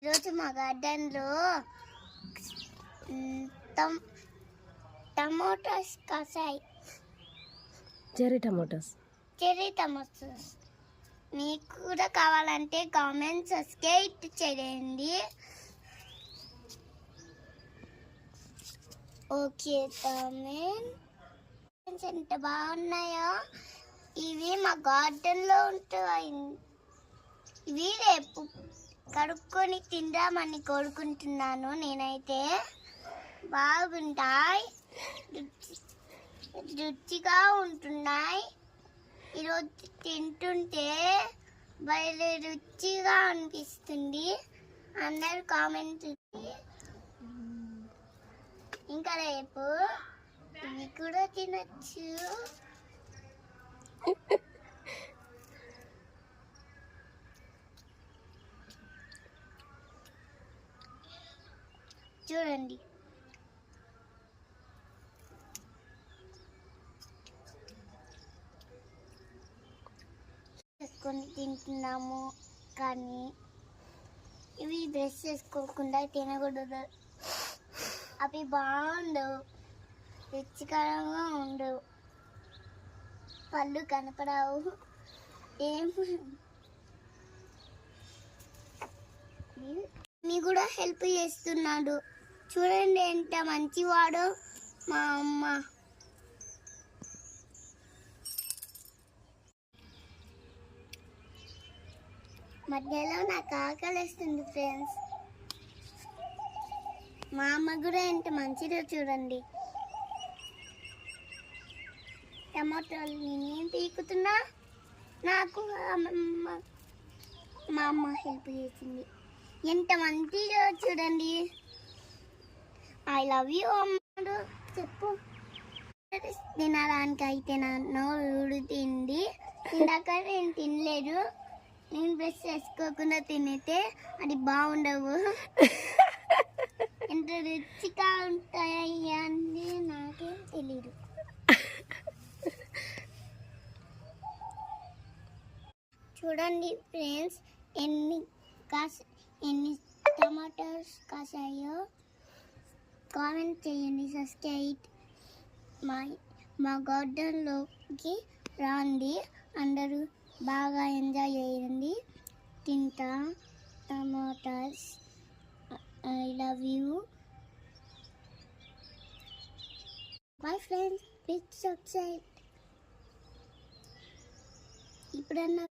ఈరోజు మా గార్డెన్లో టమోటాస్ కాసాయి. చెర్రీ టమోటాస్ మీకు కూడా కావాలంటే కామెంట్ సబ్స్క్రైబ్ చేయండి. ఓకే కామెంట్ ఎంత బాగున్నాయో. ఇవి మా గార్డెన్లో ఉంటాయి. ఇవి రేపు కడుక్కొని తిందామని కోరుకుంటున్నాను. నేనైతే బాగుంటాయి, రుచిగా ఉంటున్నాయి. ఈరోజు తింటుంటే భలే రుచిగా అనిపిస్తుంది. అందరు కామెంట్ ఇంకా రేపు ఇవి కూడా తినచ్చు. చూడండి, చేసుకొని తింటున్నాము. కానీ ఇవి బ్రష్ చేసుకోకుండా తినకూడదు. అవి బాగుండవు, రుచికరంగా ఉండవు, పళ్ళు కనపడవు. మీ కూడా హెల్ప్ చేస్తున్నాడు. చూడండి ఎంత మంచివాడో మా అమ్మ. మధ్యలో నాకు ఆకలిస్తుంది ఫ్రెండ్స్. మా అమ్మ కూడా ఎంత మంచిదో చూడండి. టమాటాలు నేనేం పీకుతున్నా, నాకు మా అమ్మ హెల్ప్ చేసింది. ఎంత మంచిదో చూడండి. ఐ లవ్ యూ అమ్మ. చెప్పు. తినడానికి అయితే నా నోరు ఊడుతుంది. ఇందాక నేను తినలేదు. నేను బ్రష్ చేసుకోకుండా తినితే అది బాగుండవు. ఎంత రుచిగా ఉంటాయి అని నాకే తెలీదు. చూడండి ఫ్రెండ్స్, ఎన్ని టమాటోస్ కాసాయో. కామెంట్ చేయండి, సబ్స్క్రైబ్. మా గార్డెన్లోకి రండి, అందరూ బాగా ఎంజాయ్ చేయండి. తింటా tomatoes. I love you. Bye friends, please subscribe. ఇప్పుడన్నా